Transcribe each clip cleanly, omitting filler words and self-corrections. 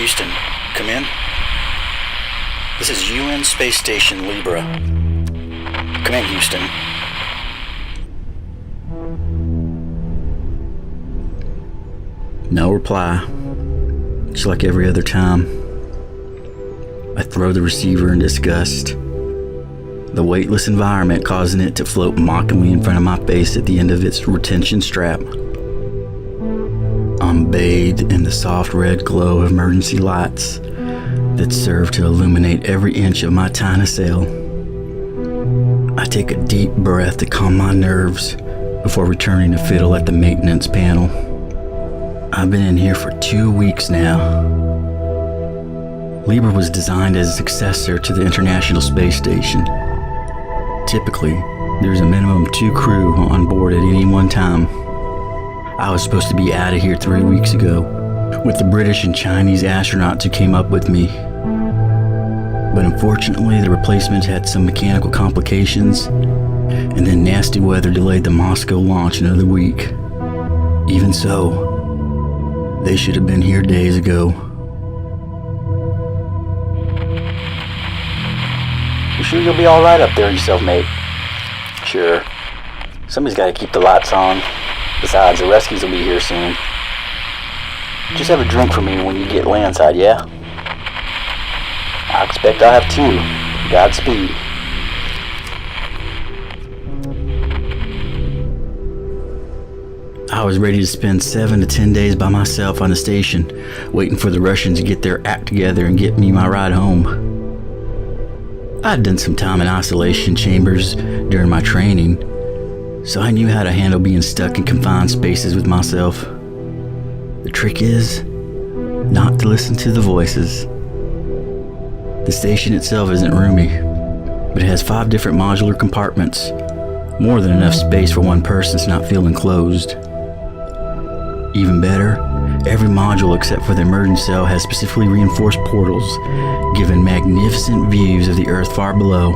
Houston, come in. This is UN Space Station Libra. Come in, Houston. No reply. Just like every other time. I throw the receiver in disgust. The weightless environment causing it to float mockingly in front of my face at the end of its retention strap. I'm bathed in the soft red glow of emergency lights that serve to illuminate every inch of my tiny cell. I take a deep breath to calm my nerves before returning to fiddle at the maintenance panel. I've been in here for 2 weeks now. Libra was designed as a successor to the International Space Station. Typically, there's a minimum of 2 crew on board at any one time. I was supposed to be out of here 3 weeks ago with the British and Chinese astronauts who came up with me. But unfortunately, the replacements had some mechanical complications, and then nasty weather delayed the Moscow launch another week. Even so, they should have been here days ago. You sure you'll be alright up there yourself, mate? Sure. Somebody's gotta keep the lights on. Besides, the rescues will be here soon. Just have a drink for me when you get landside, yeah? I expect I'll have 2. Godspeed. I was ready to spend 7 to 10 days by myself on the station, waiting for the Russians to get their act together and get me my ride home. I'd done some time in isolation chambers during my training, so I knew how to handle being stuck in confined spaces with myself. The trick is not to listen to the voices. The station itself isn't roomy, but it has 5 different modular compartments, more than enough space for one person to not feel enclosed. Even better, every module except for the emergency cell has specifically reinforced portals, giving magnificent views of the Earth far below.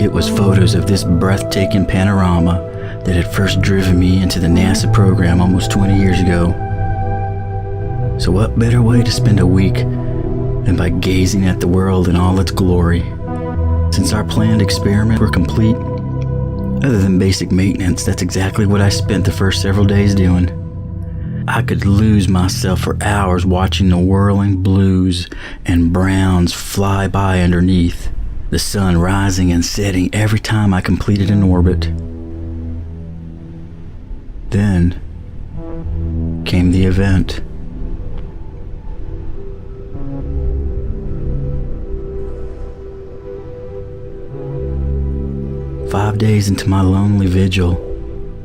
It was photos of this breathtaking panorama that had first driven me into the NASA program almost 20 years ago. So what better way to spend a week than by gazing at the world in all its glory? Since our planned experiments were complete, other than basic maintenance, that's exactly what I spent the first several days doing. I could lose myself for hours watching the whirling blues and browns fly by underneath, the sun rising and setting every time I completed an orbit. Then came the event. "5 days into my lonely vigil,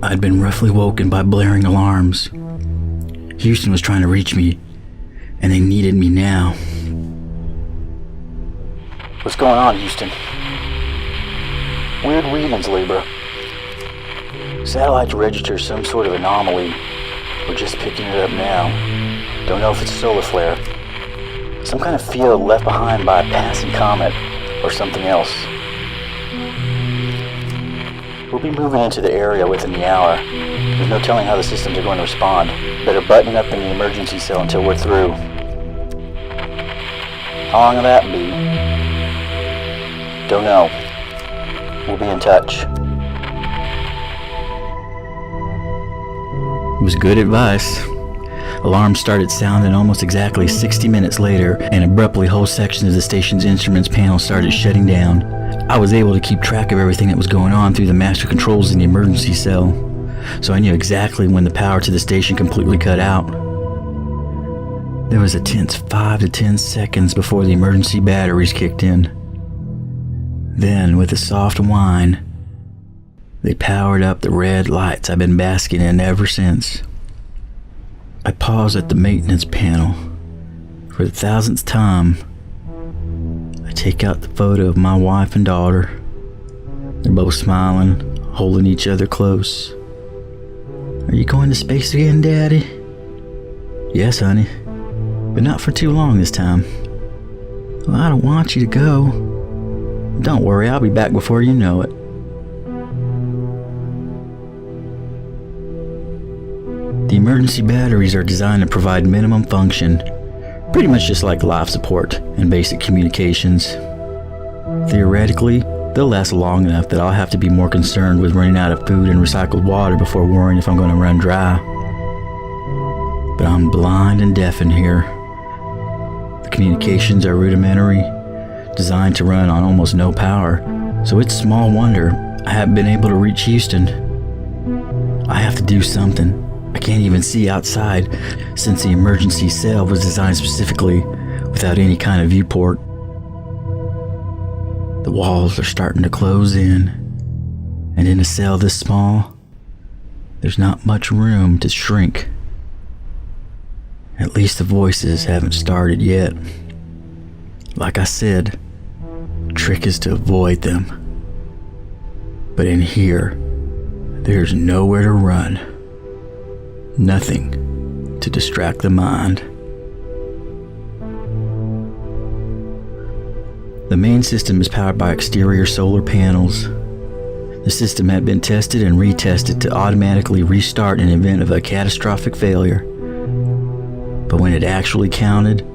I'd been roughly woken by blaring alarms. Houston was trying to reach me, and they needed me now." "What's going on, Houston?" "Weird readings, Libra. Satellites register some sort of anomaly. We're just picking it up now. Don't know if it's a solar flare. Some kind of field left behind by a passing comet, or something else. We'll be moving into the area within the hour. There's no telling how the systems are going to respond. Better button up in the emergency cell until we're through." "How long will that be?" "Don't know. We'll be in touch." It was good advice. Alarms started sounding almost exactly 60 minutes later, and abruptly whole sections of the station's instruments panel started shutting down. I was able to keep track of everything that was going on through the master controls in the emergency cell, so I knew exactly when the power to the station completely cut out. There was a tense 5 to 10 seconds before the emergency batteries kicked in. Then, with a soft whine, they powered up the red lights I've been basking in ever since. I paused at the maintenance panel. For the 1000th time, I take out the photo of my wife and daughter. They're both smiling, holding each other close. "Are you going to space again, Daddy?" "Yes, honey, but not for too long this time." "Well, I don't want you to go." "Don't worry, I'll be back before you know it." The emergency batteries are designed to provide minimum function, Pretty much just like life support and basic communications. Theoretically, they'll last long enough that I'll have to be more concerned with running out of food and recycled water before worrying if I'm going to run dry. But I'm blind and deaf in here. The communications are rudimentary, designed to run on almost no power, so it's small wonder I haven't been able to reach Houston. I have to do something. I can't even see outside since the emergency cell was designed specifically without any kind of viewport. The walls are starting to close in, and in a cell this small, there's not much room to shrink. At least the voices haven't started yet. Like I said, the trick is to avoid them. But in here, there's nowhere to run. Nothing to distract the mind. The main system is powered by exterior solar panels. The system had been tested and retested to automatically restart in event of a catastrophic failure. But when it actually counted,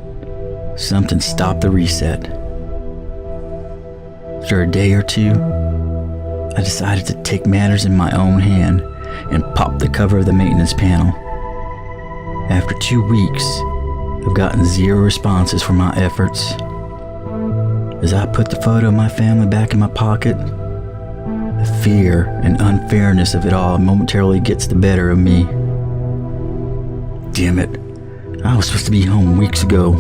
something stopped the reset. After a day or two, I decided to take matters in my own hand and pop the cover of the maintenance panel. After 2 weeks, I've gotten 0 responses for my efforts. As I put the photo of my family back in my pocket, the fear and unfairness of it all momentarily gets the better of me. Damn it, I was supposed to be home weeks ago.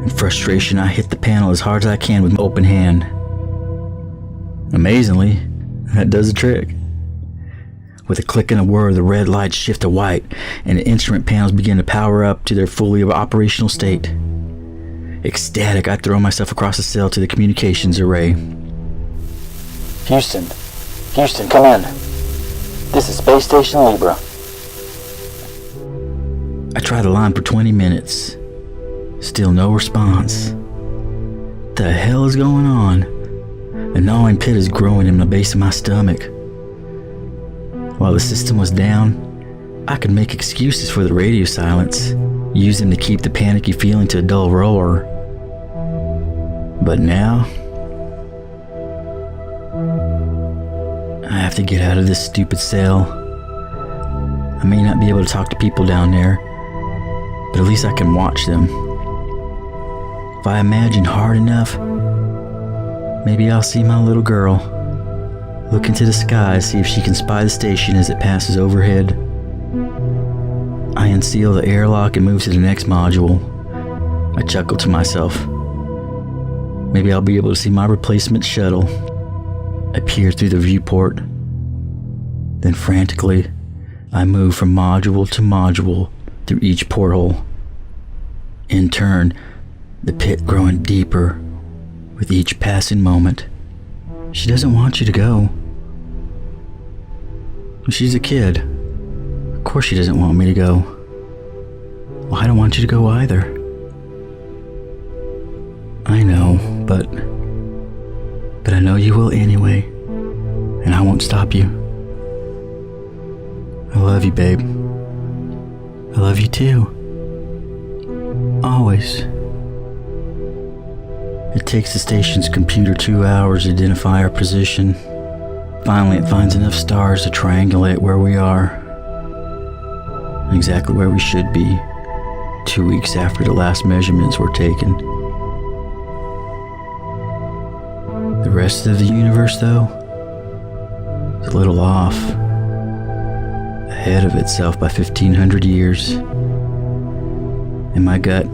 In frustration, I hit the panel as hard as I can with my open hand. Amazingly, that does the trick. With a click and a whir, the red lights shift to white, and the instrument panels begin to power up to their fully operational state. Ecstatic, I throw myself across the cell to the communications array. Houston, come in. This is Space Station Libra. I try the line for 20 minutes. Still no response. What the hell is going on? A gnawing pit is growing in the base of my stomach. While the system was down, I could make excuses for the radio silence, use them to keep the panicky feeling to a dull roar. But now, I have to get out of this stupid cell. I may not be able to talk to people down there, but at least I can watch them. If I imagine hard enough, maybe I'll see my little girl. Look into the sky, see if she can spy the station as it passes overhead. I unseal the airlock and move to the next module. I chuckle to myself. Maybe I'll be able to see my replacement shuttle. I peer through the viewport. Then frantically, I move from module to module through each porthole. In turn, the pit growing deeper with each passing moment. She doesn't want you to go. She's a kid. Of course she doesn't want me to go. Well, I don't want you to go either. I know, but I know you will anyway, and I won't stop you. I love you, babe. I love you too. Always. It takes the station's computer 2 hours to identify our position. Finally, it finds enough stars to triangulate where we are. Exactly where we should be, 2 weeks after the last measurements were taken. The rest of the universe, though, is a little off. Ahead of itself by 1,500 years. In my gut,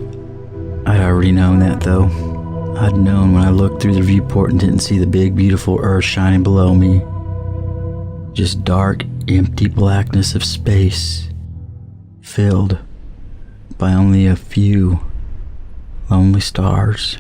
I'd already known that, though. I'd known when I looked through the viewport and didn't see the big, beautiful Earth shining below me. Just dark, empty blackness of space, filled by only a few lonely stars.